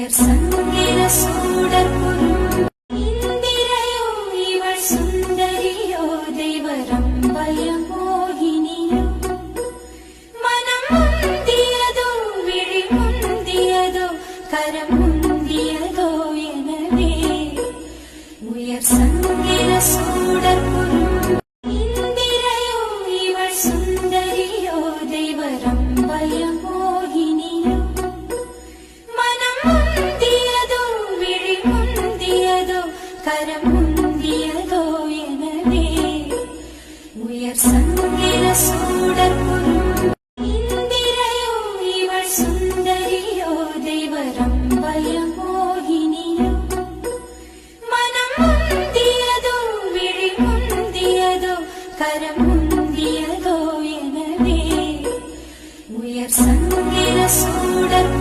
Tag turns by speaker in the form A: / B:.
A: உயர் சங்கிர சூடர் இந்திரையோ இவள் சுந்தரியோ தெய்வரம்பய மோகினியோ மனம் முந்தியதோ விழி முந்தியதோ கரம் முந்தியதோ எனவே உயர் சங்கிர சூடர் இந்திரையோ இவள் சுந்தரியோ தெய்வரம்பய மோகினியோ மனம் முந்தியதோ விழி முந்தியதோ கரம் முந்தியதோ எனவே உயர் சங்கிர சூடர் இந்திரையோ இவள் சுந்தரியோ தெய்வரம்பய மோகினியோ மனம் முந்தியதோ விழி முந்தியதோ கரம் முந்தியதோ எனவே உயர் சங்கிர சூடர்